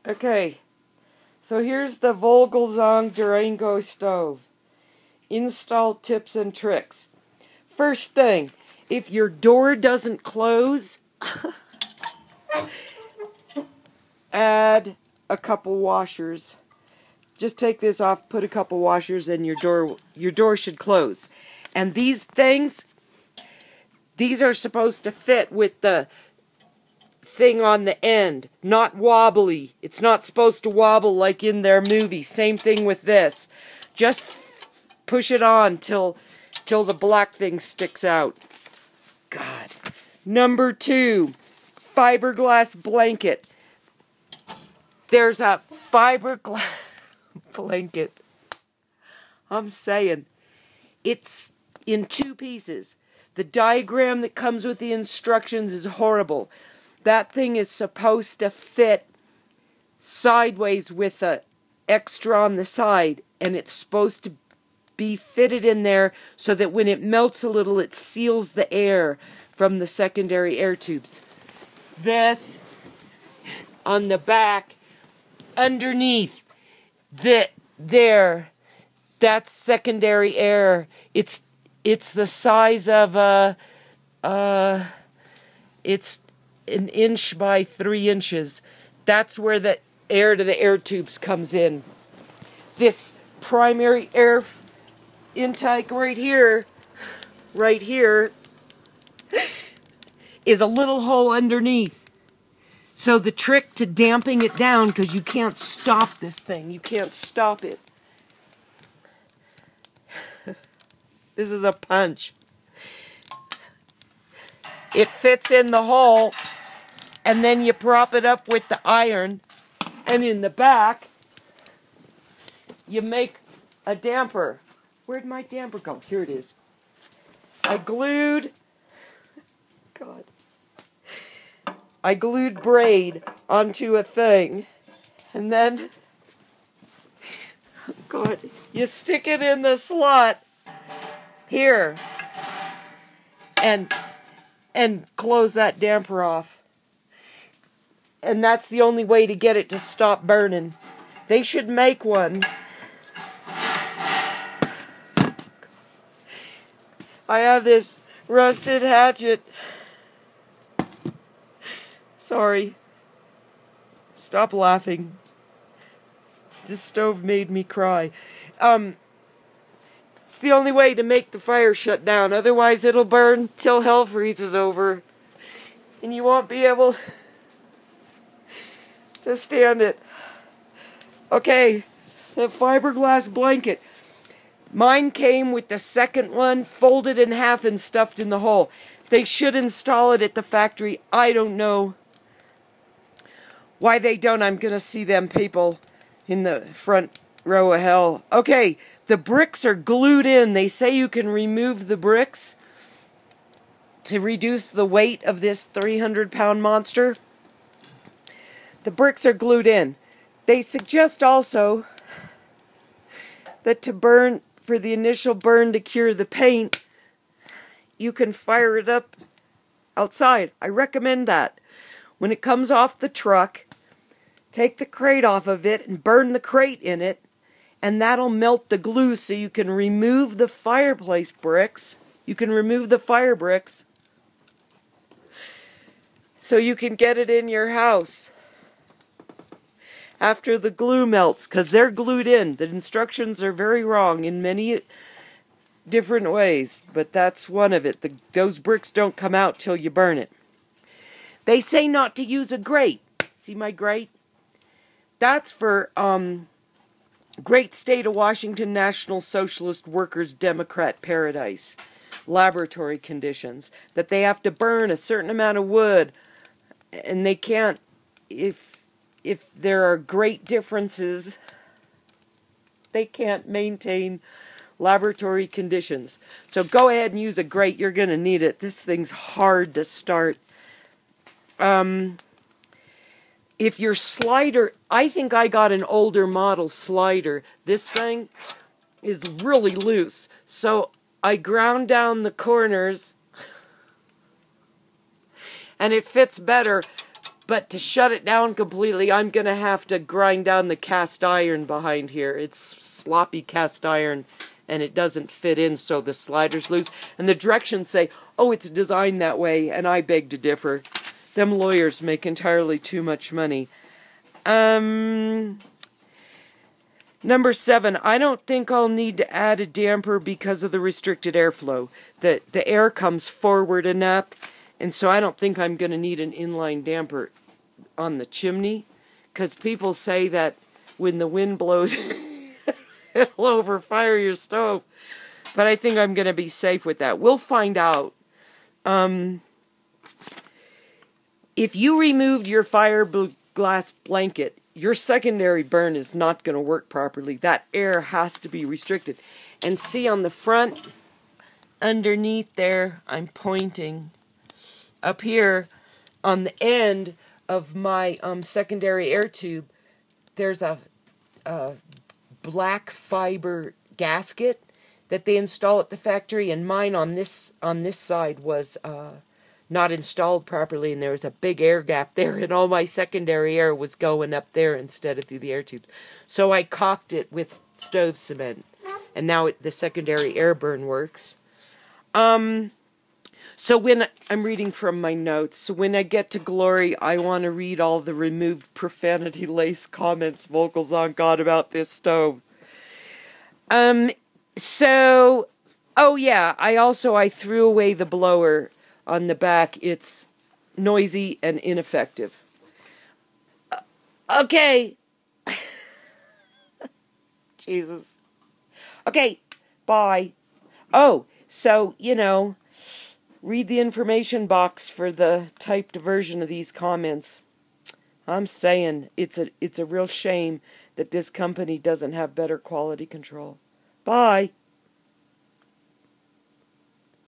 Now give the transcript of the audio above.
Okay, so here's the Vogelzang Durango stove. Install tips and tricks. First thing, if your door doesn't close, add a couple washers. Just take this off, put a couple washers, and your door should close. And these things, these are supposed to fit with the thing on the end, not wobbly. It's not supposed to wobble like in their movie. Same thing with this. Just push it on till the black thing sticks out. God. Number 2, fiberglass blanket. There's a fiberglass blanket. I'm saying, it's in 2 pieces. The diagram that comes with the instructions is horrible. That thing is supposed to fit sideways with a extra on the side, and it's supposed to be fitted in there so that when it melts a little, it seals the air from the secondary air tubes. This, on the back, underneath, that's secondary air. It's the size of it's 1 inch by 3 inches. That's where the air to the air tubes comes in. This primary air intake right here, is a little hole underneath. So the trick to damping it down, because you can't stop this thing, you can't stop it. This is a punch. It fits in the hole, and then you prop it up with the iron, and in the back, you make a damper. Where'd my damper go? Here it is. I glued braid onto a thing, and then, God, you stick it in the slot here, and close that damper off. And that's the only way to get it to stop burning. They should make one. I have this rusted hatchet. Sorry. Stop laughing. This stove made me cry. It's the only way to make the fire shut down. Otherwise it'll burn till hell freezes over. And you won't be able to stand it. Okay, the fiberglass blanket. Mine came with the second one folded in half and stuffed in the hole. They should install it at the factory. I don't know why they don't. I'm gonna see them people in the front row of hell. Okay, the bricks are glued in. They say you can remove the bricks to reduce the weight of this 300-pound monster. The bricks are glued in. They suggest also that for the initial burn to cure the paint, you can fire it up outside. I recommend that. When it comes off the truck, take the crate off of it and burn the crate in it, and that'll melt the glue so you can remove the fireplace bricks. You can remove the fire bricks so you can get it in your house after the glue melts, because they're glued in. The instructions are very wrong in many different ways, but that's one of it. Those bricks don't come out till you burn it. They say not to use a grate. See my grate? That's for Great State of Washington National Socialist Workers Democrat Paradise laboratory conditions, that they have to burn a certain amount of wood, and they can't, if there are great differences, they can't maintain laboratory conditions. So go ahead and use a grate. You're going to need it. This thing's hard to start. If your slider, I think I got an older model slider. This thing is really loose. So I ground down the corners, and it fits better. But to shut it down completely, I'm going to have to grind down the cast iron behind here. It's sloppy cast iron, and it doesn't fit in, so the slider's loose. And the directions say, oh, it's designed that way, and I beg to differ. Them lawyers make entirely too much money. Number 7, I don't think I'll need to add a damper because of the restricted airflow. The air comes forward enough, and so I don't think I'm going to need an inline damper on the chimney, because people say that when the wind blows, it'll overfire your stove. But I think I'm going to be safe with that. We'll find out. If you removed your fiberglass blanket, your secondary burn is not going to work properly. That air has to be restricted. And see on the front, underneath there, I'm pointing up here on the end of my secondary air tube, there's a black fiber gasket that they install at the factory, and mine on this side was not installed properly, and there was a big air gap there, and all my secondary air was going up there instead of through the air tubes. So I caulked it with stove cement, and now the secondary air burn works. So when I'm reading from my notes, so when I get to glory, I want to read all the removed profanity-laced comments Vocals on God about this stove. So, oh yeah, I threw away the blower on the back. It's noisy and ineffective. Okay. Jesus. Okay, bye. Oh, so, read the information box for the typed version of these comments. I'm saying it's a real shame that this company doesn't have better quality control. Bye.